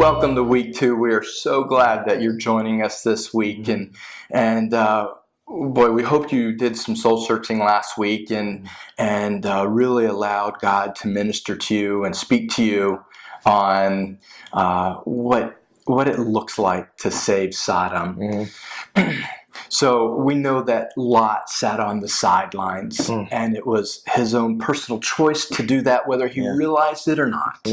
Welcome to week 2. We are so glad that you're joining us this week, and boy, we hope you did some soul searching last week and really allowed God to minister to you and speak to you on what it looks like to save Sodom. So we know that Lot sat on the sidelines, and it was his own personal choice to do that, whether he realized it or not.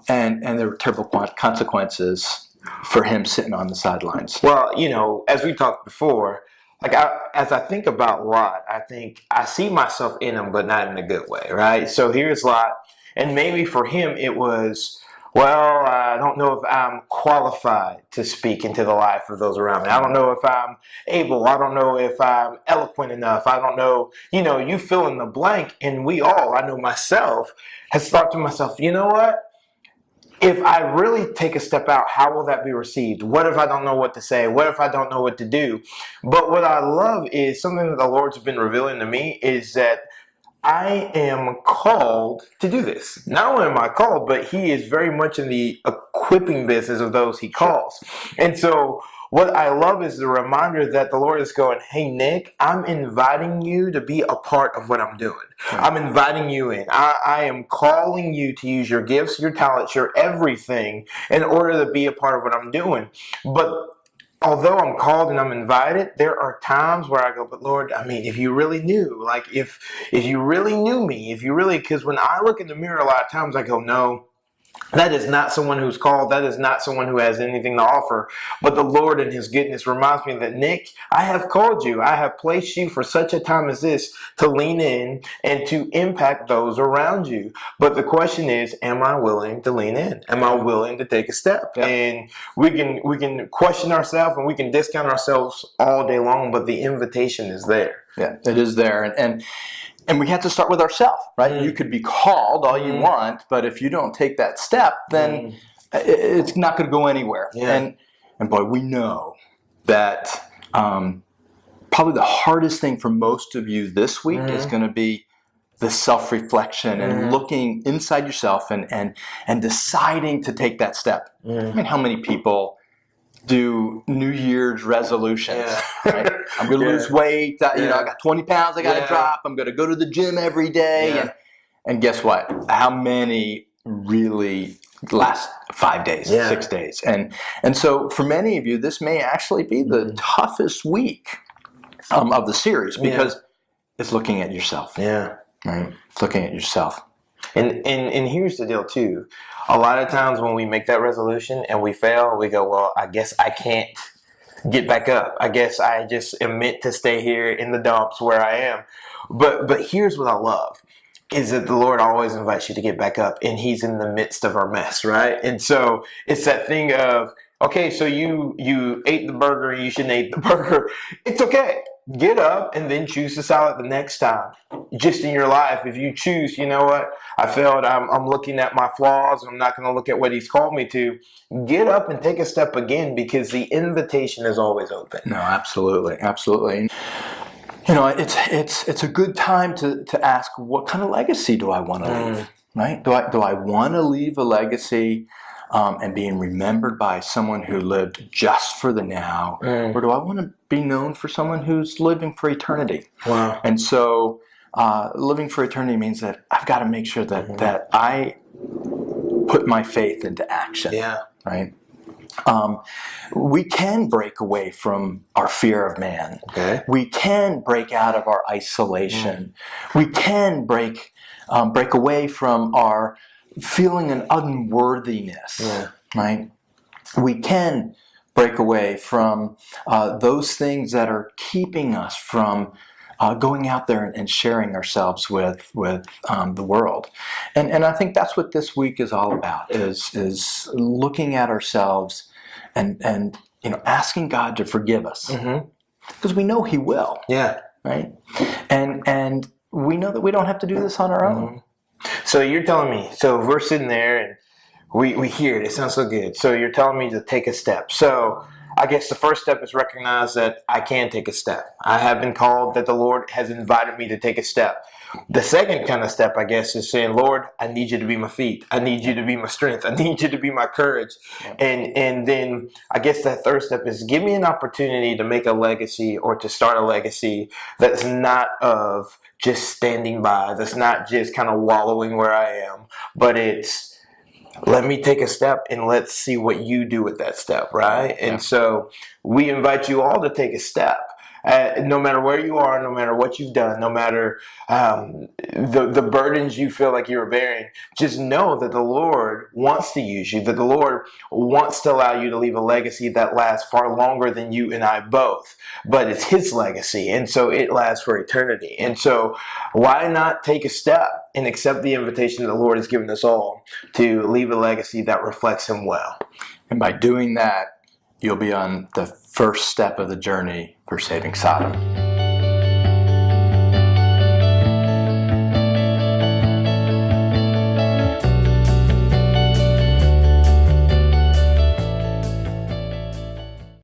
And there were terrible consequences for him sitting on the sidelines. Well, as we talked before, as I think about Lot, I see myself in him, but not in a good way, right? So here's Lot, and maybe for him it was, I don't know if I'm qualified to speak into the life of those around me. I don't know if I'm able. I don't know if I'm eloquent enough. I don't know, you fill in the blank. And I know myself, has thought to myself, you know what? If I really take a step out, how will that be received? What if I don't know what to say? What if I don't know what to do? But what I love is something that the Lord's been revealing to me is that I am called to do this. Not only am I called, but He is very much in the equipping business of those He calls. And so what I love is the reminder that the Lord is going, hey, Nick, I'm inviting you to be a part of what I'm doing. I'm inviting you in. I am calling you to use your gifts, your talents, your everything in order to be a part of what I'm doing. But although I'm called and I'm invited, there are times where I go, but Lord, if you really knew, if you really knew me, because when I look in the mirror, a lot of times I go, no, that is not someone who's called. That is not someone who has anything to offer. But the Lord in His goodness reminds me that, Nick, I have called you. I have placed you for such a time as this to lean in and to impact those around you. But the question is, am I willing to lean in? Am I willing to take a step? Yeah. And we can question ourselves and we can discount ourselves all day long, but the invitation is there. Yeah, it is there. And we have to start with ourselves, right? You could be called all you want, but if you don't take that step, then it's not going to go anywhere. Yeah. And boy, we know that probably the hardest thing for most of you this week is going to be the self-reflection and looking inside yourself and deciding to take that step. How many people do New Year's resolutions? Right? I'm going to lose weight. I got 20 pounds I got to drop. I'm going to go to the gym every day. And guess what? How many really last 5 days, 6 days? And so for many of you, this may actually be the toughest week of the series because it's looking at yourself. Yeah. Right? It's looking at yourself. And here's the deal too. A lot of times when we make that resolution and we fail, we go, well, I guess I can't get back up. I guess I just am meant to stay here in the dumps where I am. But here's what I love is that the Lord always invites you to get back up, and He's in the midst of our mess, right? And so it's that thing of, okay, so you ate the burger, you shouldn't eat the burger. It's okay. Get up and then choose the salad the next time. Just in your life, if you choose, you know what, I failed, I'm looking at my flaws, I'm not going to look at what He's called me to. Get up and take a step again, because the invitation is always open. No, absolutely, absolutely. It's a good time to ask, what kind of legacy do I want to leave? Right? Do I want to leave a legacy and being remembered by someone who lived just for the now, or do I want to be known for someone who's living for eternity? Wow! And so, living for eternity means that I've got to make sure that I put my faith into action. Yeah. Right. We can break away from our fear of man. Okay. We can break out of our isolation. We can break away from our feeling an unworthiness, right? We can break away from those things that are keeping us from going out there and sharing ourselves with the world. And I think that's what this week is all about, is looking at ourselves and asking God to forgive us. Because we know He will. Yeah. Right? And we know that we don't have to do this on our own. So you're telling me, so if we're sitting there and we hear it sounds so good. So you're telling me to take a step. So I guess the first step is recognize that I can take a step. I have been called, that the Lord has invited me to take a step. The second kind of step, I guess, is saying, Lord, I need you to be my feet. I need you to be my strength. I need you to be my courage. And then I guess that third step is give me an opportunity to make a legacy or to start a legacy that's not of just standing by, that's not just kind of wallowing where I am, but it's let me take a step and let's see what you do with that step, right? And so we invite you all to take a step. No matter where you are, no matter what you've done, no matter the burdens you feel like you're bearing, just know that the Lord wants to use you, that the Lord wants to allow you to leave a legacy that lasts far longer than you and I both. But it's His legacy, and so it lasts for eternity. And so why not take a step and accept the invitation that the Lord has given us all to leave a legacy that reflects Him well? And by doing that, you'll be on the first step of the journey for saving Sodom.